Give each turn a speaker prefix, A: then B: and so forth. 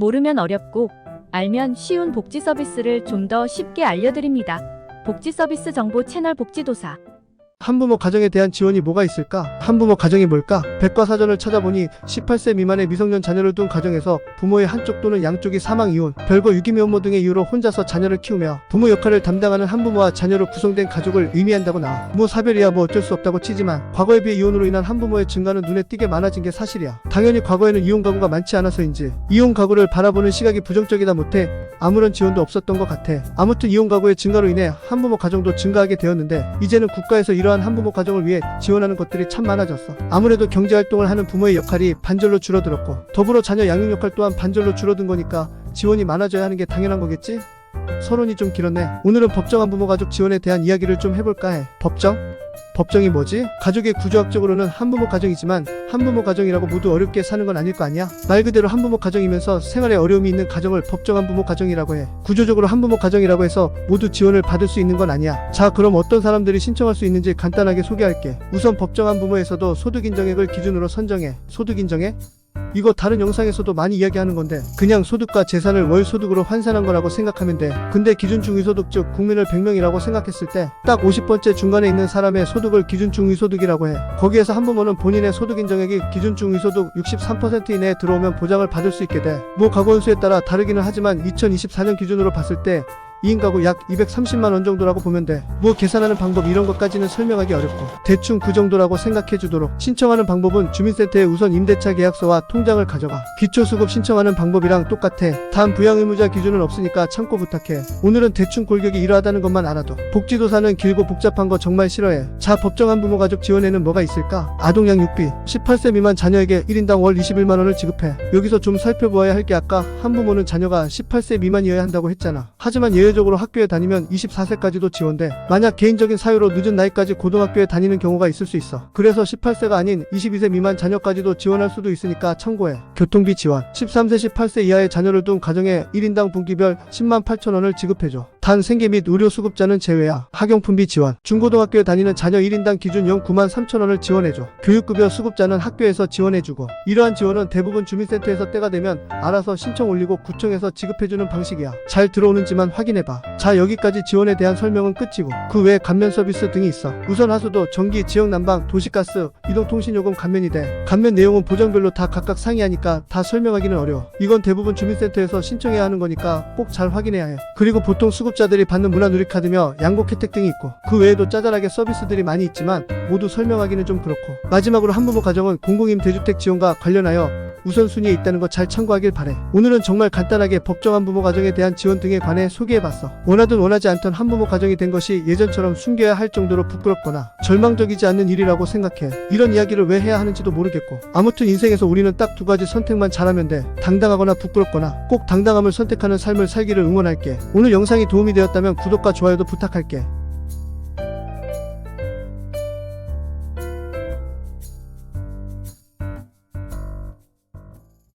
A: 모르면 어렵고 알면 쉬운 복지 서비스를 좀 더 쉽게 알려드립니다. 복지 서비스 정보 채널 복지도사.
B: 한부모 가정에 대한 지원이 뭐가 있을까? 한부모 가정이 뭘까? 백과사전을 찾아보니 18세 미만의 미성년 자녀를 둔 가정에서 부모의 한쪽 또는 양쪽이 사망, 이혼, 별거, 유기미혼모 등의 이유로 혼자서 자녀를 키우며 부모 역할을 담당하는 한부모와 자녀로 구성된 가족을 의미한다고 나와. 뭐 사별이야 뭐 어쩔 수 없다고 치지만 과거에 비해 이혼으로 인한 한부모의 증가는 눈에 띄게 많아진 게 사실이야. 당연히 과거에는 이혼 가구가 많지 않아서인지 이혼 가구를 바라보는 시각이 부정적이다 못해 아무런 지원도 없었던 것 같아. 아무튼 이혼 가구의 증가로 인해 한부모 가정도 증가하게 되었는데 이제는 국가에서 이러한 한부모 가정을 위해 지원하는 것들이 참 많아졌어. 아무래도 경제활동을 하는 부모의 역할이 반절로 줄어들었고 더불어 자녀 양육 역할 또한 반절로 줄어든 거니까 지원이 많아져야 하는 게 당연한 거겠지? 서론이 좀 길었네. 오늘은 법정 한부모 가족 지원에 대한 이야기를 좀 해볼까 해. 법정이 뭐지? 가족의 구조학적으로는 한부모 가정이지만 한부모 가정이라고 모두 어렵게 사는 건 아닐 거 아니야? 말 그대로 한부모 가정이면서 생활에 어려움이 있는 가정을 법정 한부모 가정이라고 해. 구조적으로 한부모 가정이라고 해서 모두 지원을 받을 수 있는 건 아니야. 자, 그럼 어떤 사람들이 신청할 수 있는지 간단하게 소개할게. 우선 법정 한부모에서도 소득인정액을 기준으로 선정해. 소득인정액? 이거 다른 영상에서도 많이 이야기하는 건데 그냥 소득과 재산을 월 소득으로 환산한 거라고 생각하면 돼. 근데 기준중 위소득 즉 국민을 100명이라고 생각했을 때 딱 50번째 중간에 있는 사람의 소득을 기준중 위소득이라고 해. 거기에서 한부모는 본인의 소득인정액이 기준중 위소득 63% 이내에 들어오면 보장을 받을 수 있게 돼. 뭐 가구 수에 따라 다르기는 하지만 2024년 기준으로 봤을 때 2인 가구 약 230만원 정도라고 보면 돼. 뭐 계산하는 방법 이런 것까지는 설명하기 어렵고 대충 그 정도라고 생각해 주도록. 신청하는 방법은 주민센터에 우선 임대차 계약서와 통장을 가져가. 기초수급 신청하는 방법이랑 똑같아. 단 부양의무자 기준은 없으니까 참고 부탁해. 오늘은 대충 골격이 이러하다는 것만 알아도. 복지도사는 길고 복잡한 거 정말 싫어해. 자, 법정 한부모 가족 지원에는 뭐가 있을까? 아동양육비 18세 미만 자녀에게 1인당 월 21만원을 지급해. 여기서 좀 살펴보아야 할 게 아까 한부모는 자녀가 18세 미만이어야 한다고 했잖아. 하지만 예외적으로 학교에 다니면 24세까지도 지원돼. 만약 개인적인 사유로 늦은 나이까지 고등학교에 다니는 경우가 있을 수 있어. 그래서 18세가 아닌 22세 미만 자녀까지도 지원할 수도 있으니까 참고해. 교통비 지원 13세 18세 이하의 자녀를 둔 가정에 1인당 분기별 10만 8천원을 지급해줘. 단 생계 및 의료 수급자는 제외야. 학용품비 지원 중고등학교에 다니는 자녀 1인당 기준 연 9만 3천원을 지원해줘. 교육급여 수급자는 학교에서 지원해주고 이러한 지원은 대부분 주민센터에서 때가 되면 알아서 신청 올리고 구청에서 지급해주는 방식이야. 잘 들어오는지만 확인해봐. 자, 여기까지 지원에 대한 설명은 끝이고 그 외에 감면 서비스 등이 있어. 우선 하수도, 전기, 지역난방, 도시가스, 이동통신요금 감면이 돼. 감면 내용은 보장별로 다 각각 상이하니까 다 설명하기는 어려워. 이건 대부분 주민센터에서 신청해야 하는 거니까 꼭 잘 확인해야 해. 그리고 보통 수급자들이 받는 문화누리카드며 양복 혜택 등이 있고 그 외에도 짜잘하게 서비스들이 많이 있지만 모두 설명하기는 좀 그렇고. 마지막으로 한부모 가정은 공공임대주택 지원과 관련하여 우선순위에 있다는 거 잘 참고하길 바래. 오늘은 정말 간단하게 법정 한부모 가정에 대한 지원 등에 관해 소개해봤어. 원하든 원하지 않던 한부모 가정이 된 것이 예전처럼 숨겨야 할 정도로 부끄럽거나 절망적이지 않는 일이라고 생각해. 이런 이야기를 왜 해야 하는지도 모르겠고. 아무튼 인생에서 우리는 딱 두 가지 선택만 잘하면 돼. 당당하거나 부끄럽거나. 꼭 당당함을 선택하는 삶을 살기를 응원할게. 오늘 영상이 도움이 되었다면 구독과 좋아요도 부탁할게.